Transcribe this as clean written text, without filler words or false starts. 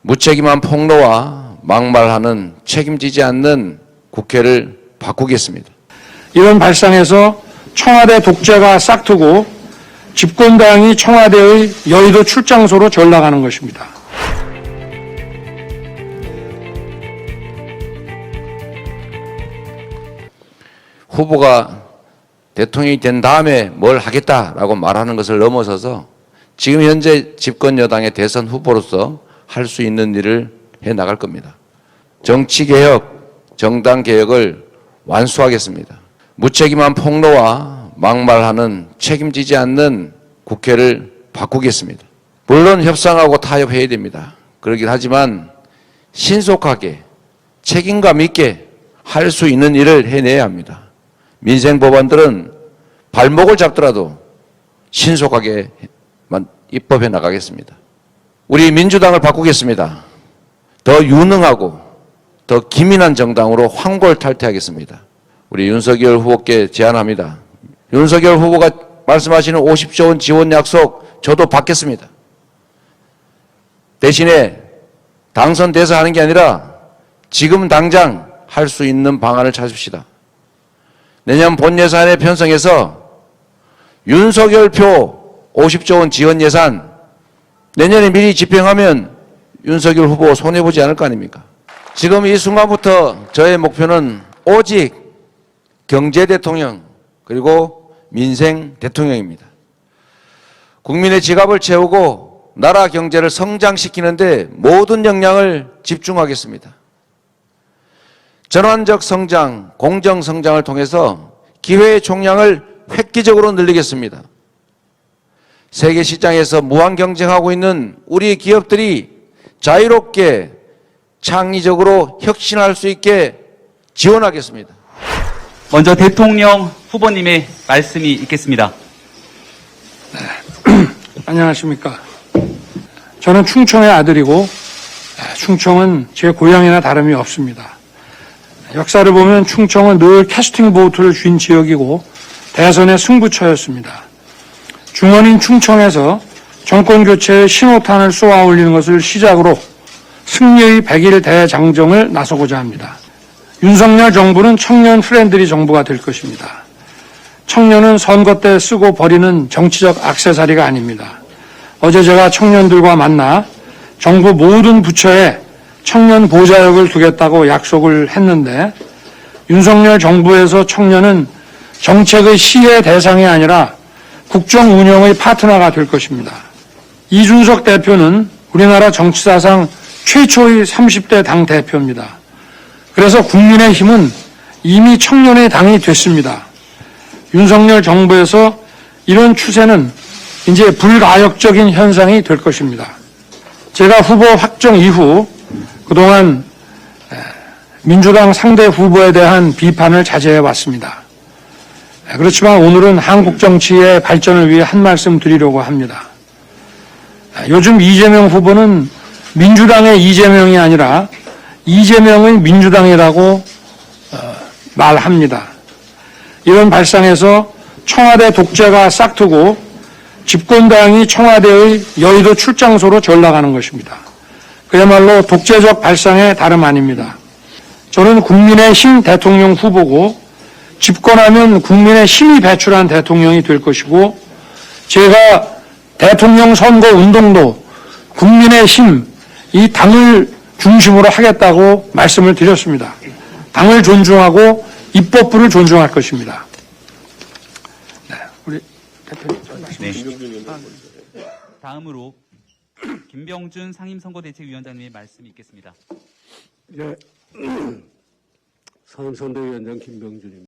무책임한 폭로와 막말하는 책임지지 않는 국회를 바꾸겠습니다. 이런 발상에서 청와대 독재가 싹트고 집권당이 청와대의 여의도 출장소로 전락하는 것입니다. 후보가 대통령이 된 다음에 뭘 하겠다라고 말하는 것을 넘어서서 지금 현재 집권 여당의 대선 후보로서 할 수 있는 일을 해 나갈 겁니다. 정치개혁, 정당개혁을 완수하겠습니다. 무책임한 폭로와 막말하는 책임지지 않는 국회를 바꾸겠습니다. 물론 협상하고 타협해야 됩니다. 그러긴 하지만 신속하게 책임감 있게 할 수 있는 일을 해내야 합니다. 민생 법안들은 발목을 잡더라도 신속하게 입법해 나가겠습니다. 우리 민주당을 바꾸겠습니다. 더 유능하고 더 기민한 정당으로 황골탈퇴하겠습니다. 우리 윤석열 후보께 제안합니다. 윤석열 후보가 말씀하시는 50조 원 지원 약속 저도 받겠습니다. 대신에 당선돼서 하는 게 아니라 지금 당장 할 수 있는 방안을 찾읍시다. 내년 본 예산에 편성해서 윤석열표 50조 원 지원 예산 내년에 미리 집행하면 윤석열 후보 손해보지 않을 거 아닙니까? 지금 이 순간부터 저의 목표는 오직 경제 대통령 그리고 민생 대통령입니다. 국민의 지갑을 채우고 나라 경제를 성장시키는데 모든 역량을 집중하겠습니다. 전환적 성장, 공정 성장을 통해서 기회의 총량을 획기적으로 늘리겠습니다. 세계 시장에서 무한 경쟁하고 있는 우리 기업들이 자유롭게 창의적으로 혁신할 수 있게 지원하겠습니다. 먼저 대통령 후보님의 말씀이 있겠습니다. 안녕하십니까. 저는 충청의 아들이고 충청은 제 고향이나 다름이 없습니다. 역사를 보면 충청은 늘 캐스팅 보트를 쥔 지역이고 대선의 승부처였습니다. 중원인 충청에서 정권교체의 신호탄을 쏘아 올리는 것을 시작으로 승리의 100일 대장정을 나서고자 합니다. 윤석열 정부는 청년 프렌들리 정부가 될 것입니다. 청년은 선거 때 쓰고 버리는 정치적 액세서리가 아닙니다. 어제 제가 청년들과 만나 정부 모든 부처에 청년 보좌역을 두겠다고 약속을 했는데 윤석열 정부에서 청년은 정책의 시혜 대상이 아니라 국정 운영의 파트너가 될 것입니다. 이준석 대표는 우리나라 정치사상 최초의 30대 당 대표입니다. 그래서 국민의힘은 이미 청년의 당이 됐습니다. 윤석열 정부에서 이런 추세는 이제 불가역적인 현상이 될 것입니다. 제가 후보 확정 이후 그동안 민주당 상대 후보에 대한 비판을 자제해 왔습니다. 그렇지만 오늘은 한국 정치의 발전을 위해 한 말씀 드리려고 합니다. 요즘 이재명 후보는 민주당의 이재명이 아니라 이재명의 민주당이라고 말합니다. 이런 발상에서 청와대 독재가 싹트고 집권당이 청와대의 여의도 출장소로 전락하는 것입니다. 그야말로 독재적 발상의 다름 아닙니다. 저는 국민의힘 대통령 후보고 집권하면 국민의 힘이 배출한 대통령이 될 것이고 제가 대통령 선거 운동도 국민의힘 이 당을 중심으로 하겠다고 말씀을 드렸습니다. 당을 존중하고 입법부를 존중할 것입니다. 네, 우리 대표님 말씀 주시죠. 다음으로 김병준 상임선거대책위원장님의 말씀이 있겠습니다. 네, 상임선대위원장 김병준입니다.